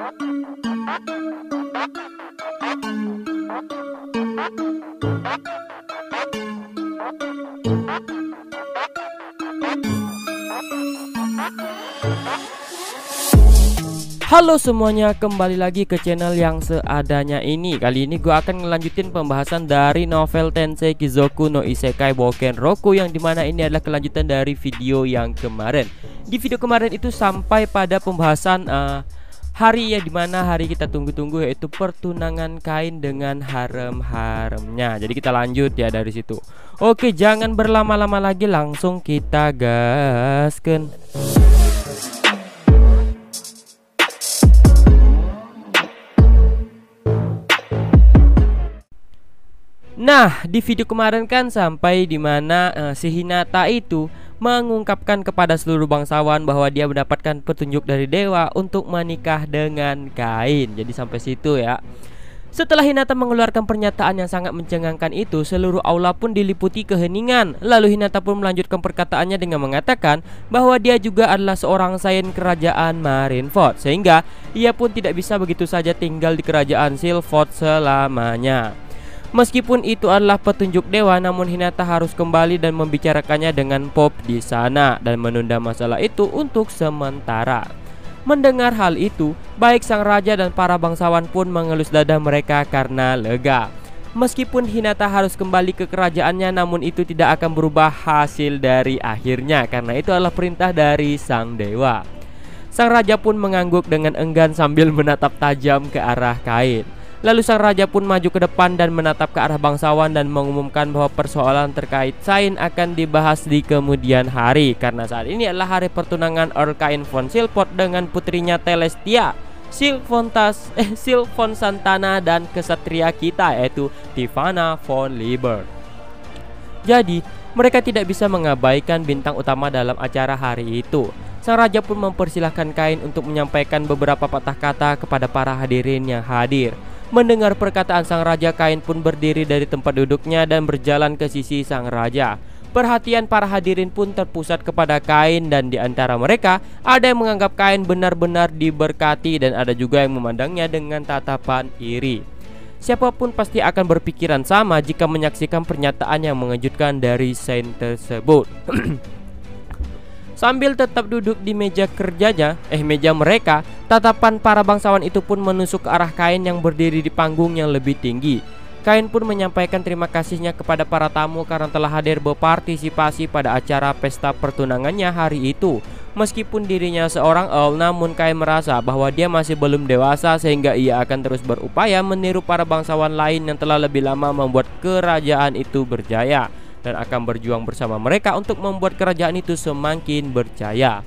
Halo semuanya, kembali lagi ke channel yang seadanya ini. Kali ini gue akan ngelanjutin pembahasan dari novel Tensei Kizoku no Isekai Bouken Roku, yang dimana ini adalah kelanjutan dari video yang kemarin. Di video kemarin itu sampai pada pembahasan hari ya, dimana hari kita tunggu-tunggu, yaitu pertunangan Kain dengan harem-haremnya. Jadi kita lanjut ya dari situ. Oke, jangan berlama-lama lagi, langsung kita gasken. Nah, di video kemarin kan sampai dimana si Hinata itu mengungkapkan kepada seluruh bangsawan bahwa dia mendapatkan petunjuk dari dewa untuk menikah dengan Kain. Jadi sampai situ ya. Setelah Hinata mengeluarkan pernyataan yang sangat mencengangkan itu, seluruh aula pun diliputi keheningan. Lalu Hinata pun melanjutkan perkataannya dengan mengatakan bahwa dia juga adalah seorang saint kerajaan Marineford, sehingga ia pun tidak bisa begitu saja tinggal di kerajaan Sylphot selamanya. Meskipun itu adalah petunjuk dewa, namun Hinata harus kembali dan membicarakannya dengan Pop di sana dan menunda masalah itu untuk sementara. Mendengar hal itu, baik sang raja dan para bangsawan pun mengelus dada mereka karena lega. Meskipun Hinata harus kembali ke kerajaannya, namun itu tidak akan berubah hasil dari akhirnya, karena itu adalah perintah dari sang dewa. Sang raja pun mengangguk dengan enggan sambil menatap tajam ke arah Kain. Lalu sang raja pun maju ke depan dan menatap ke arah bangsawan dan mengumumkan bahwa persoalan terkait Sain akan dibahas di kemudian hari, karena saat ini adalah hari pertunangan Earl Kain von Sylphot dengan putrinya Telestia, Sylphon Santana, dan kesatria kita yaitu Tifanna von Liber. Jadi mereka tidak bisa mengabaikan bintang utama dalam acara hari itu. Sang raja pun mempersilahkan Kain untuk menyampaikan beberapa patah kata kepada para hadirin yang hadir. Mendengar perkataan sang raja, Kain pun berdiri dari tempat duduknya dan berjalan ke sisi sang raja. Perhatian para hadirin pun terpusat kepada Kain, dan di antara mereka ada yang menganggap Kain benar-benar diberkati dan ada juga yang memandangnya dengan tatapan iri. Siapapun pasti akan berpikiran sama jika menyaksikan pernyataan yang mengejutkan dari saint tersebut. Sambil tetap duduk di meja mereka, tatapan para bangsawan itu pun menusuk ke arah Kain yang berdiri di panggung yang lebih tinggi. Kain pun menyampaikan terima kasihnya kepada para tamu karena telah hadir berpartisipasi pada acara pesta pertunangannya hari itu. Meskipun dirinya seorang Earl, namun Kain merasa bahwa dia masih belum dewasa, sehingga ia akan terus berupaya meniru para bangsawan lain yang telah lebih lama membuat kerajaan itu berjaya, dan akan berjuang bersama mereka untuk membuat kerajaan itu semakin berjaya.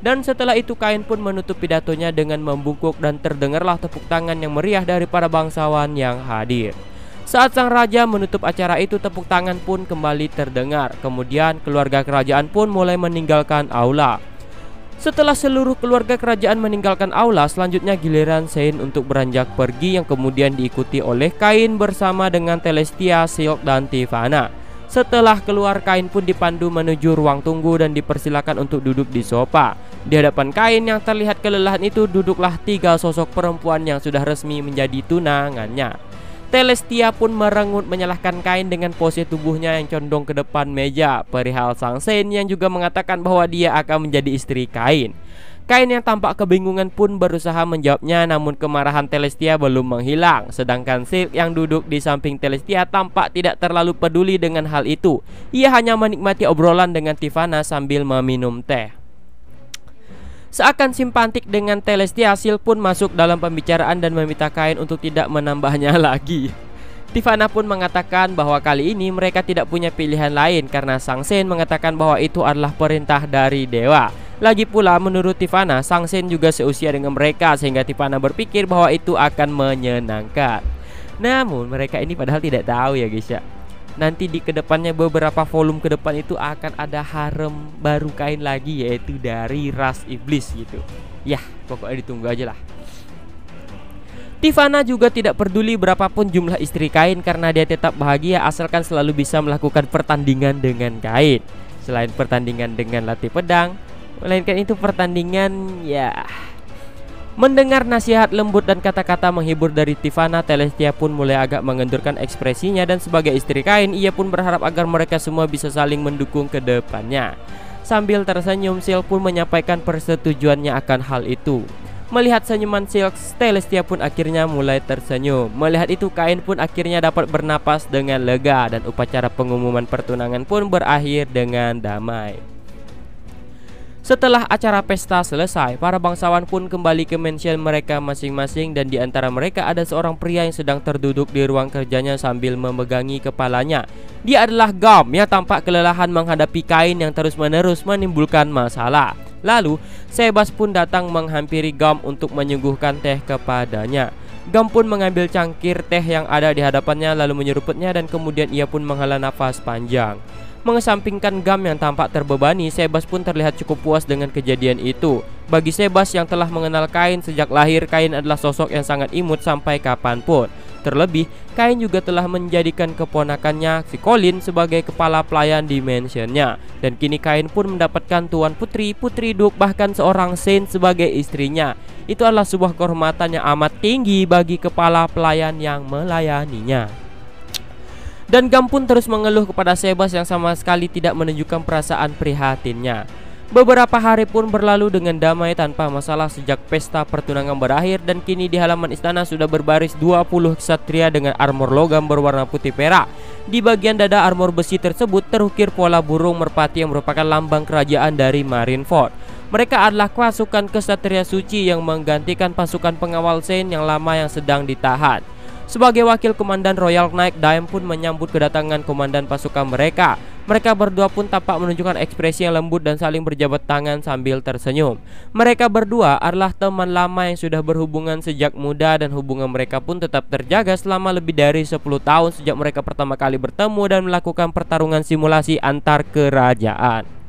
Dan setelah itu Kain pun menutup pidatonya dengan membungkuk, dan terdengarlah tepuk tangan yang meriah dari para bangsawan yang hadir. Saat sang raja menutup acara itu, tepuk tangan pun kembali terdengar. Kemudian keluarga kerajaan pun mulai meninggalkan aula. Setelah seluruh keluarga kerajaan meninggalkan aula, selanjutnya giliran Saint untuk beranjak pergi, yang kemudian diikuti oleh Kain bersama dengan Telestia, Silk, dan Tifanna. Setelah keluar, Kain pun dipandu menuju ruang tunggu dan dipersilakan untuk duduk di sofa. Di hadapan Kain yang terlihat kelelahan itu, duduklah 3 sosok perempuan yang sudah resmi menjadi tunangannya. Telestia pun merengut menyalahkan Kain dengan pose tubuhnya yang condong ke depan meja perihal sang Saint yang juga mengatakan bahwa dia akan menjadi istri Kain. Kain yang tampak kebingungan pun berusaha menjawabnya, namun kemarahan Telestia belum menghilang. Sedangkan Silk yang duduk di samping Telestia tampak tidak terlalu peduli dengan hal itu. Ia hanya menikmati obrolan dengan Tifanna sambil meminum teh. Seakan simpatik dengan Telestia, Silk pun masuk dalam pembicaraan dan meminta Kain untuk tidak menambahnya lagi. Tifanna pun mengatakan bahwa kali ini mereka tidak punya pilihan lain karena sang Saint mengatakan bahwa itu adalah perintah dari dewa. Lagi pula menurut Tifanna, sang Saint juga seusia dengan mereka, sehingga Tifanna berpikir bahwa itu akan menyenangkan. Namun mereka ini padahal tidak tahu ya guys ya, nanti di kedepannya beberapa volume ke depan itu akan ada harem baru Kain lagi, yaitu dari ras iblis gitu. Yah, pokoknya ditunggu aja lah. Tifanna juga tidak peduli berapapun jumlah istri Kain karena dia tetap bahagia asalkan selalu bisa melakukan pertandingan dengan Kain. Selain pertandingan dengan latih pedang, melainkan itu pertandingan ya Mendengar nasihat lembut dan kata-kata menghibur dari Tivana, Celestia pun mulai agak mengendurkan ekspresinya, dan sebagai istri Kain, ia pun berharap agar mereka semua bisa saling mendukung ke depannya. Sambil tersenyum, Silk pun menyampaikan persetujuannya akan hal itu. Melihat senyuman Silk, Celestia pun akhirnya mulai tersenyum. Melihat itu, Kain pun akhirnya dapat bernapas dengan lega, dan upacara pengumuman pertunangan pun berakhir dengan damai. Setelah acara pesta selesai, para bangsawan pun kembali ke mansion mereka masing-masing, dan di antara mereka ada seorang pria yang sedang terduduk di ruang kerjanya sambil memegangi kepalanya. Dia adalah Gam yang tampak kelelahan menghadapi Kain yang terus-menerus menimbulkan masalah. Lalu, Sebas pun datang menghampiri Gam untuk menyuguhkan teh kepadanya. Gam pun mengambil cangkir teh yang ada di hadapannya lalu menyeruputnya, dan kemudian ia pun menghela nafas panjang. Mengesampingkan Gam yang tampak terbebani, Sebas pun terlihat cukup puas dengan kejadian itu. Bagi Sebas yang telah mengenal Kain sejak lahir, Kain adalah sosok yang sangat imut sampai kapanpun. Terlebih, Kain juga telah menjadikan keponakannya, si Colin, sebagai kepala pelayan di mansionnya. Dan kini Kain pun mendapatkan Tuan Putri, Putri Duke, bahkan seorang Saint sebagai istrinya. Itu adalah sebuah kehormatan yang amat tinggi bagi kepala pelayan yang melayaninya. Dan Gam pun terus mengeluh kepada Sebas yang sama sekali tidak menunjukkan perasaan prihatinnya. Beberapa hari pun berlalu dengan damai tanpa masalah sejak pesta pertunangan berakhir, dan kini di halaman istana sudah berbaris 20 ksatria dengan armor logam berwarna putih perak. Di bagian dada armor besi tersebut terukir pola burung merpati yang merupakan lambang kerajaan dari Marineford. Mereka adalah pasukan ksatria suci yang menggantikan pasukan pengawal Saint yang lama yang sedang ditahan. Sebagai wakil komandan Royal Knight, Daem pun menyambut kedatangan komandan pasukan mereka. Mereka berdua pun tampak menunjukkan ekspresi yang lembut dan saling berjabat tangan sambil tersenyum. Mereka berdua adalah teman lama yang sudah berhubungan sejak muda, dan hubungan mereka pun tetap terjaga selama lebih dari 10 tahun sejak mereka pertama kali bertemu dan melakukan pertarungan simulasi antar kerajaan.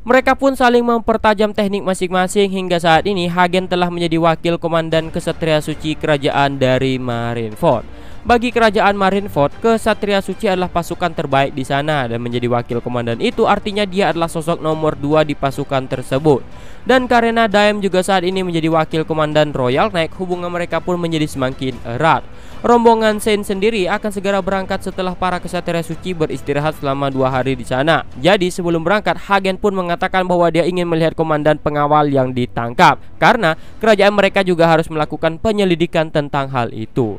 Mereka pun saling mempertajam teknik masing-masing. Hingga saat ini, Hagen telah menjadi wakil komandan Ksatria Suci kerajaan dari Marineford. Bagi kerajaan Marineford, Ksatria Suci adalah pasukan terbaik di sana, dan menjadi wakil komandan itu artinya dia adalah sosok nomor 2 di pasukan tersebut. Dan karena Daem juga saat ini menjadi wakil komandan Royal Knight, hubungan mereka pun menjadi semakin erat. Rombongan Saint sendiri akan segera berangkat setelah para Ksatria Suci beristirahat selama 2 hari di sana. Jadi sebelum berangkat, Hagen pun mengatakan bahwa dia ingin melihat komandan pengawal yang ditangkap, karena kerajaan mereka juga harus melakukan penyelidikan tentang hal itu.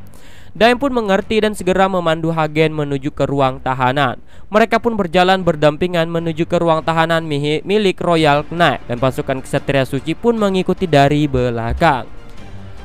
Daem pun mengerti dan segera memandu Hagen menuju ke ruang tahanan. Mereka pun berjalan berdampingan menuju ke ruang tahanan milik Royal Knight, dan pasukan Ksatria Suci pun mengikuti dari belakang.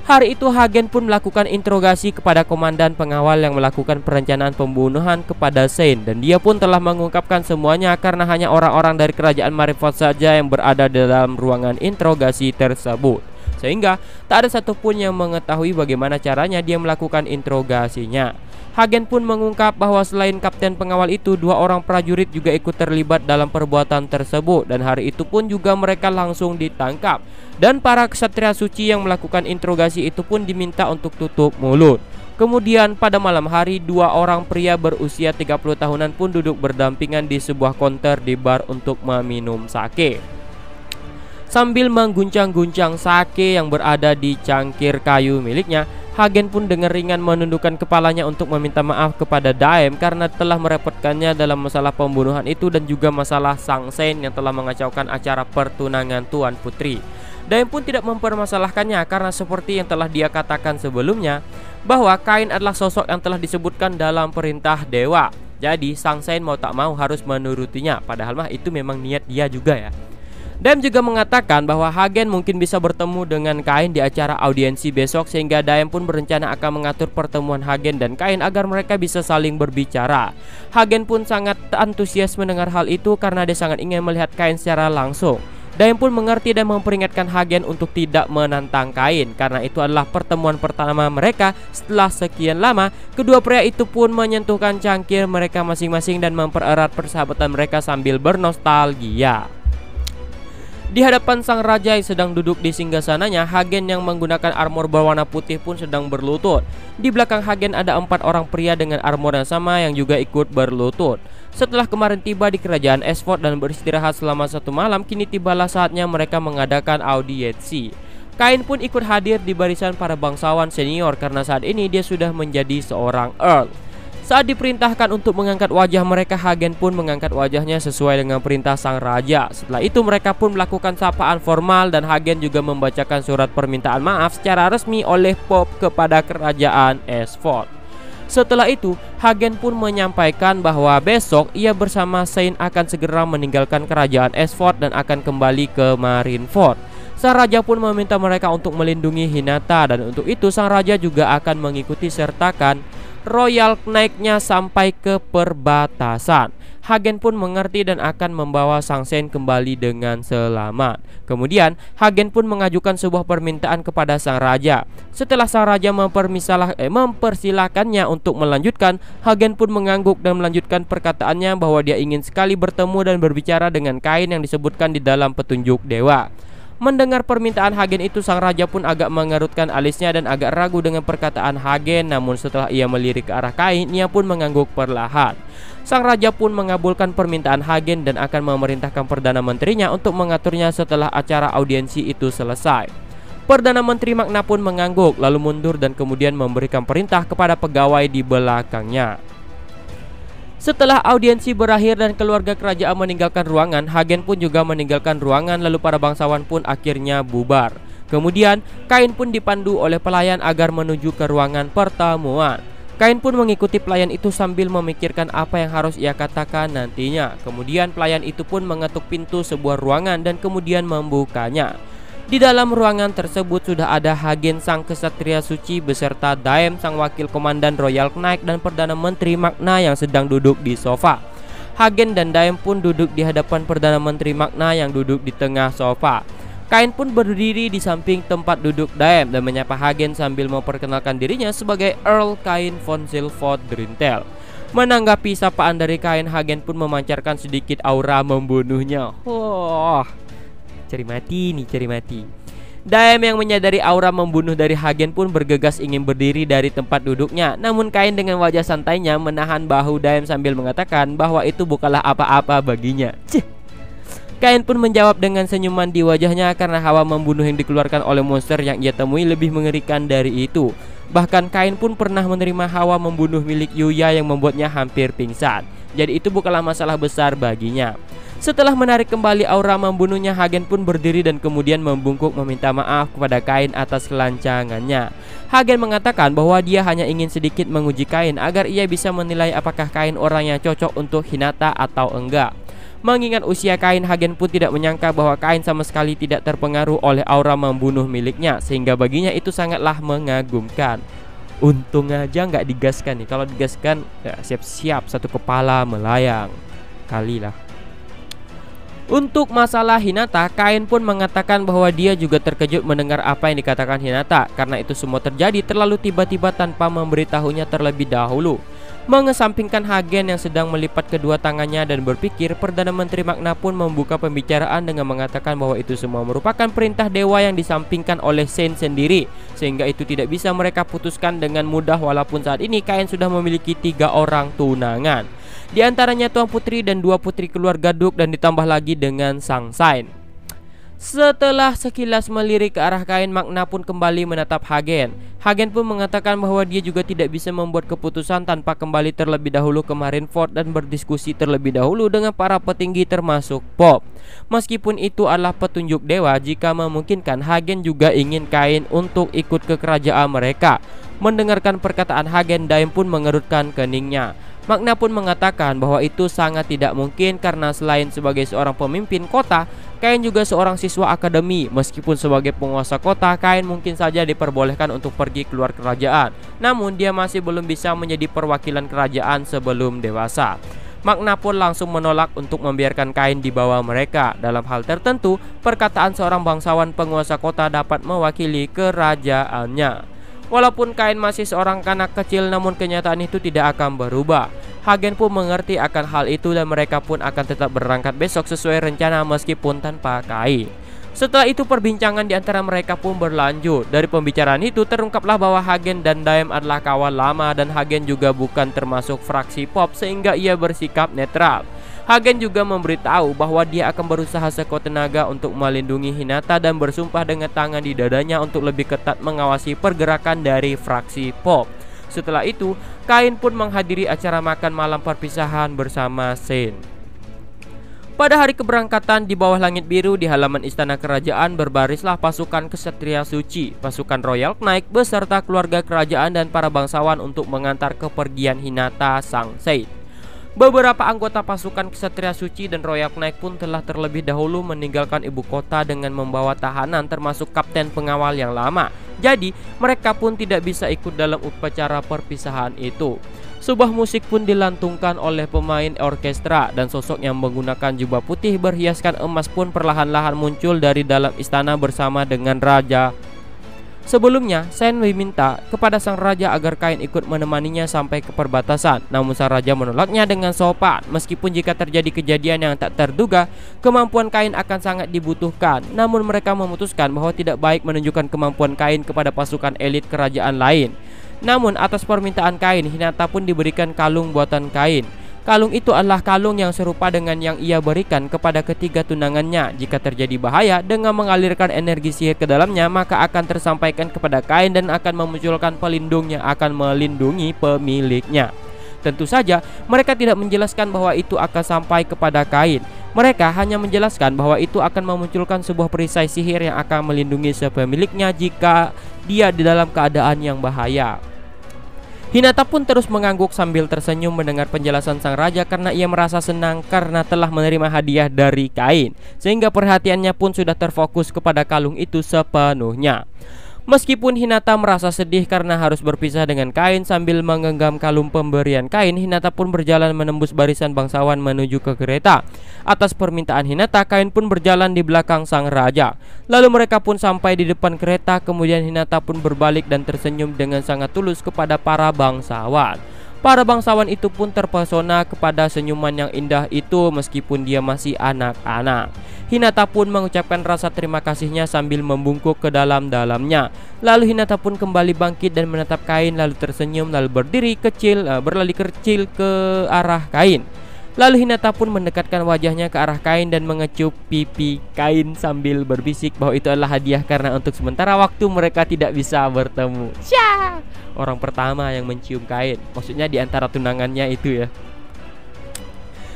Hari itu Hagen pun melakukan interogasi kepada komandan pengawal yang melakukan perencanaan pembunuhan kepada Saint, dan dia pun telah mengungkapkan semuanya karena hanya orang-orang dari kerajaan Marineford saja yang berada dalam ruangan interogasi tersebut. Sehingga tak ada satupun yang mengetahui bagaimana caranya dia melakukan interogasinya. Hagen pun mengungkap bahwa selain kapten pengawal itu, 2 orang prajurit juga ikut terlibat dalam perbuatan tersebut, dan hari itu pun juga mereka langsung ditangkap. Dan para ksatria suci yang melakukan interogasi itu pun diminta untuk tutup mulut. Kemudian pada malam hari, 2 orang pria berusia 30 tahunan pun duduk berdampingan di sebuah konter di bar untuk meminum sake. Sambil mengguncang-guncang sake yang berada di cangkir kayu miliknya, Hagen pun dengan ringan menundukkan kepalanya untuk meminta maaf kepada Daem karena telah merepotkannya dalam masalah pembunuhan itu dan juga masalah Sang Saint yang telah mengacaukan acara pertunangan Tuan Putri. Daem pun tidak mempermasalahkannya karena seperti yang telah dia katakan sebelumnya, bahwa Kain adalah sosok yang telah disebutkan dalam perintah dewa. Jadi Sang Saint mau tak mau harus menurutinya, padahal mah itu memang niat dia juga ya. Daem juga mengatakan bahwa Hagen mungkin bisa bertemu dengan Kain di acara audiensi besok, sehingga Daem pun berencana akan mengatur pertemuan Hagen dan Kain agar mereka bisa saling berbicara. Hagen pun sangat antusias mendengar hal itu karena dia sangat ingin melihat Kain secara langsung. Daem pun mengerti dan memperingatkan Hagen untuk tidak menantang Kain karena itu adalah pertemuan pertama mereka setelah sekian lama. Kedua pria itu pun menyentuhkan cangkir mereka masing-masing dan mempererat persahabatan mereka sambil bernostalgia. Di hadapan sang raja yang sedang duduk di singgasananya, Hagen yang menggunakan armor berwarna putih pun sedang berlutut. Di belakang Hagen ada 4 orang pria dengan armor yang sama yang juga ikut berlutut. Setelah kemarin tiba di kerajaan Esford dan beristirahat selama 1 malam, kini tibalah saatnya mereka mengadakan audiensi. Kain pun ikut hadir di barisan para bangsawan senior karena saat ini dia sudah menjadi seorang Earl. Saat diperintahkan untuk mengangkat wajah mereka, Hagen pun mengangkat wajahnya sesuai dengan perintah sang raja. Setelah itu mereka pun melakukan sapaan formal dan Hagen juga membacakan surat permintaan maaf secara resmi oleh Pop kepada kerajaan Esford. Setelah itu, Hagen pun menyampaikan bahwa besok ia bersama Sain akan segera meninggalkan kerajaan Esford dan akan kembali ke Marineford. Sang raja pun meminta mereka untuk melindungi Hinata dan untuk itu sang raja juga akan mengikuti sertakan Royal Knight-nya sampai ke perbatasan. Hagen pun mengerti dan akan membawa Sang Sen kembali dengan selamat. Kemudian Hagen pun mengajukan sebuah permintaan kepada sang raja. Setelah sang raja mempersilahkannya untuk melanjutkan, Hagen pun mengangguk dan melanjutkan perkataannya bahwa dia ingin sekali bertemu dan berbicara dengan kain yang disebutkan di dalam petunjuk dewa. Mendengar permintaan Hagen itu, sang raja pun agak mengerutkan alisnya dan agak ragu dengan perkataan Hagen. Namun setelah ia melirik ke arah kain, ia pun mengangguk perlahan. Sang raja pun mengabulkan permintaan Hagen dan akan memerintahkan Perdana Menterinya untuk mengaturnya setelah acara audiensi itu selesai. Perdana Menteri Magna pun mengangguk lalu mundur dan kemudian memberikan perintah kepada pegawai di belakangnya. Setelah audiensi berakhir dan keluarga kerajaan meninggalkan ruangan, Hagen pun juga meninggalkan ruangan lalu para bangsawan pun akhirnya bubar. Kemudian kain pun dipandu oleh pelayan agar menuju ke ruangan pertemuan. Kain pun mengikuti pelayan itu sambil memikirkan apa yang harus ia katakan nantinya. Kemudian pelayan itu pun mengetuk pintu sebuah ruangan dan kemudian membukanya. Di dalam ruangan tersebut sudah ada Hagen sang kesatria suci beserta Daem sang wakil komandan Royal Knight dan Perdana Menteri Magna yang sedang duduk di sofa. Hagen dan Daem pun duduk di hadapan Perdana Menteri Magna yang duduk di tengah sofa. Kain pun berdiri di samping tempat duduk Daem dan menyapa Hagen sambil memperkenalkan dirinya sebagai Earl Kain von Silford Drintel. Menanggapi sapaan dari Kain, Hagen pun memancarkan sedikit aura membunuhnya. Cari mati nih, cari mati. Daem yang menyadari aura membunuh dari Hagen pun bergegas ingin berdiri dari tempat duduknya. Namun Kain dengan wajah santainya menahan bahu Daem sambil mengatakan bahwa itu bukanlah apa-apa baginya. Kain pun menjawab dengan senyuman di wajahnya karena hawa membunuh yang dikeluarkan oleh monster yang ia temui lebih mengerikan dari itu. Bahkan Kain pun pernah menerima hawa membunuh milik Yuya yang membuatnya hampir pingsan. Jadi itu bukanlah masalah besar baginya. Setelah menarik kembali aura membunuhnya, Hagen pun berdiri dan kemudian membungkuk meminta maaf kepada Kain atas kelancangannya. Hagen mengatakan bahwa dia hanya ingin sedikit menguji Kain agar ia bisa menilai apakah Kain orang yang cocok untuk Hinata atau enggak. Mengingat usia Kain, Hagen pun tidak menyangka bahwa Kain sama sekali tidak terpengaruh oleh aura membunuh miliknya, sehingga baginya itu sangatlah mengagumkan. Untung aja nggak digaskan nih. Kalau digaskan ya siap-siap satu kepala melayang kalilah. Untuk masalah Hinata, Kain pun mengatakan bahwa dia juga terkejut mendengar apa yang dikatakan Hinata, karena itu semua terjadi terlalu tiba-tiba tanpa memberitahunya terlebih dahulu. Mengesampingkan Hagen yang sedang melipat kedua tangannya dan berpikir, Perdana Menteri Magna pun membuka pembicaraan dengan mengatakan bahwa itu semua merupakan perintah dewa yang disampingkan oleh Sen sendiri, sehingga itu tidak bisa mereka putuskan dengan mudah walaupun saat ini Kain sudah memiliki 3 orang tunangan. Di antaranya Tuan Putri dan 2 putri keluarga Duk dan ditambah lagi dengan Sang Sain. Setelah sekilas melirik ke arah Kain, Magna pun kembali menatap Hagen. Hagen pun mengatakan bahwa dia juga tidak bisa membuat keputusan tanpa kembali terlebih dahulu ke Marineford dan berdiskusi terlebih dahulu dengan para petinggi termasuk Pop. Meskipun itu adalah petunjuk dewa, jika memungkinkan Hagen juga ingin Kain untuk ikut ke kerajaan mereka. Mendengarkan perkataan Hagen, Daem pun mengerutkan keningnya. Magna pun mengatakan bahwa itu sangat tidak mungkin karena selain sebagai seorang pemimpin kota, Kain juga seorang siswa akademi. Meskipun sebagai penguasa kota, Kain mungkin saja diperbolehkan untuk pergi keluar kerajaan. Namun dia masih belum bisa menjadi perwakilan kerajaan sebelum dewasa. Magna pun langsung menolak untuk membiarkan Kain dibawa mereka. Dalam hal tertentu, perkataan seorang bangsawan penguasa kota dapat mewakili kerajaannya. Walaupun Kain masih seorang kanak kecil, namun kenyataan itu tidak akan berubah. Hagen pun mengerti akan hal itu dan mereka pun akan tetap berangkat besok sesuai rencana meskipun tanpa Kain. Setelah itu perbincangan di antara mereka pun berlanjut. Dari pembicaraan itu terungkaplah bahwa Hagen dan Daem adalah kawan lama dan Hagen juga bukan termasuk fraksi Pop sehingga ia bersikap netral. Hagen juga memberitahu bahwa dia akan berusaha sekuat tenaga untuk melindungi Hinata dan bersumpah dengan tangan di dadanya untuk lebih ketat mengawasi pergerakan dari fraksi Pop. Setelah itu, Kain pun menghadiri acara makan malam perpisahan bersama Shen. Pada hari keberangkatan, di bawah langit biru di halaman istana kerajaan berbarislah pasukan kesatria suci, pasukan Royal Knight beserta keluarga kerajaan dan para bangsawan untuk mengantar kepergian Hinata sang Saint. Beberapa anggota pasukan kesatria suci dan Royal Knight pun telah terlebih dahulu meninggalkan ibu kota dengan membawa tahanan termasuk kapten pengawal yang lama. Jadi mereka pun tidak bisa ikut dalam upacara perpisahan itu. Sebuah musik pun dilantungkan oleh pemain orkestra dan sosok yang menggunakan jubah putih berhiaskan emas pun perlahan-lahan muncul dari dalam istana bersama dengan raja. Sebelumnya, Shen meminta kepada sang raja agar Kain ikut menemaninya sampai ke perbatasan. Namun sang raja menolaknya dengan sopan. Meskipun jika terjadi kejadian yang tak terduga, kemampuan Kain akan sangat dibutuhkan. Namun mereka memutuskan bahwa tidak baik menunjukkan kemampuan Kain kepada pasukan elit kerajaan lain. Namun atas permintaan Kain, Hinata pun diberikan kalung buatan Kain. Kalung itu adalah kalung yang serupa dengan yang ia berikan kepada ketiga tunangannya. Jika terjadi bahaya dengan mengalirkan energi sihir ke dalamnya, maka akan tersampaikan kepada Kain dan akan memunculkan pelindung yang akan melindungi pemiliknya. Tentu saja mereka tidak menjelaskan bahwa itu akan sampai kepada Kain. Mereka hanya menjelaskan bahwa itu akan memunculkan sebuah perisai sihir yang akan melindungi sepemiliknya jika dia di dalam keadaan yang bahaya. Hinata pun terus mengangguk sambil tersenyum mendengar penjelasan sang raja karena ia merasa senang karena telah menerima hadiah dari Kain, sehingga perhatiannya pun sudah terfokus kepada kalung itu sepenuhnya. Meskipun Hinata merasa sedih karena harus berpisah dengan Kain sambil menggenggam kalung pemberian Kain, Hinata pun berjalan menembus barisan bangsawan menuju ke kereta. Atas permintaan Hinata, Kain pun berjalan di belakang sang raja. Lalu mereka pun sampai di depan kereta, kemudian Hinata pun berbalik dan tersenyum dengan sangat tulus kepada para bangsawan. Para bangsawan itu pun terpesona kepada senyuman yang indah itu meskipun dia masih anak-anak. Hinata pun mengucapkan rasa terima kasihnya sambil membungkuk ke dalam-dalamnya. Lalu Hinata pun kembali bangkit dan menatap Kain lalu tersenyum lalu berlari kecil ke arah Kain. Lalu Hinata pun mendekatkan wajahnya ke arah Kain dan mengecup pipi Kain sambil berbisik bahwa itu adalah hadiah karena untuk sementara waktu mereka tidak bisa bertemu. Syah! Orang pertama yang mencium Kain, maksudnya di antara tunangannya itu ya.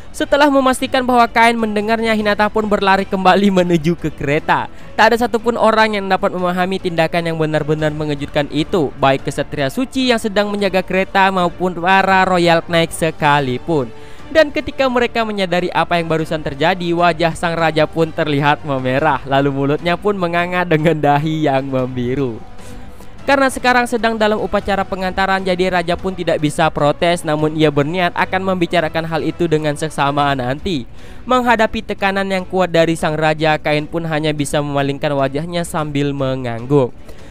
Setelah memastikan bahwa Kain mendengarnya, Hinata pun berlari kembali menuju ke kereta. Tak ada satupun orang yang dapat memahami tindakan yang benar-benar mengejutkan itu, baik kesatria suci yang sedang menjaga kereta maupun para Royal Knight sekalipun. Dan ketika mereka menyadari apa yang barusan terjadi, wajah sang raja pun terlihat memerah, lalu mulutnya pun menganga dengan dahi yang membiru. Karena sekarang sedang dalam upacara pengantaran, jadi raja pun tidak bisa protes, namun ia berniat akan membicarakan hal itu dengan seksama nanti. Menghadapi tekanan yang kuat dari sang raja, Kain pun hanya bisa memalingkan wajahnya sambil mengangguk.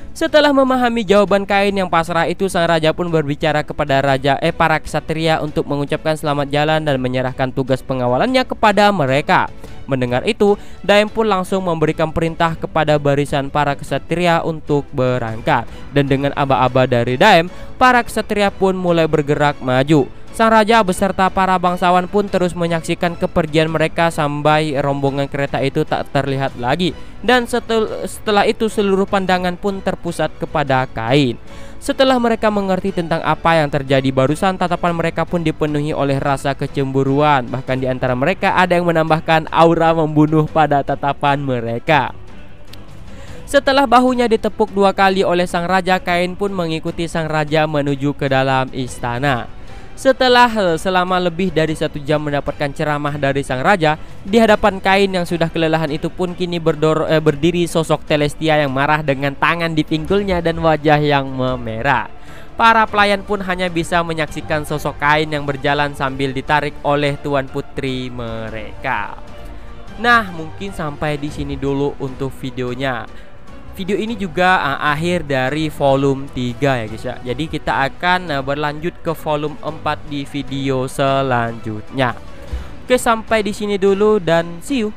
Setelah memahami jawaban Kain yang pasrah itu, sang raja pun berbicara kepada para ksatria untuk mengucapkan selamat jalan dan menyerahkan tugas pengawalannya kepada mereka. Mendengar itu, Daem pun langsung memberikan perintah kepada barisan para ksatria untuk berangkat. Dan dengan aba-aba dari Daem, para ksatria pun mulai bergerak maju. Sang raja beserta para bangsawan pun terus menyaksikan kepergian mereka sampai rombongan kereta itu tak terlihat lagi. Dan setelah itu seluruh pandangan pun terpusat kepada Kain. Setelah mereka mengerti tentang apa yang terjadi barusan, tatapan mereka pun dipenuhi oleh rasa kecemburuan. Bahkan di antara mereka ada yang menambahkan aura membunuh pada tatapan mereka. Setelah bahunya ditepuk 2 kali oleh sang raja, Kain pun mengikuti sang raja menuju ke dalam istana. Setelah selama lebih dari 1 jam mendapatkan ceramah dari sang raja, di hadapan Kain yang sudah kelelahan itu pun kini berdiri sosok Celestia yang marah dengan tangan di pinggulnya dan wajah yang memerah. Para pelayan pun hanya bisa menyaksikan sosok Kain yang berjalan sambil ditarik oleh tuan putri mereka. Nah, mungkin sampai di sini dulu untuk videonya. Video ini juga akhir dari volume 3 ya guys ya. Jadi kita akan berlanjut ke volume 4 di video selanjutnya. Oke, sampai di sini dulu dan see you.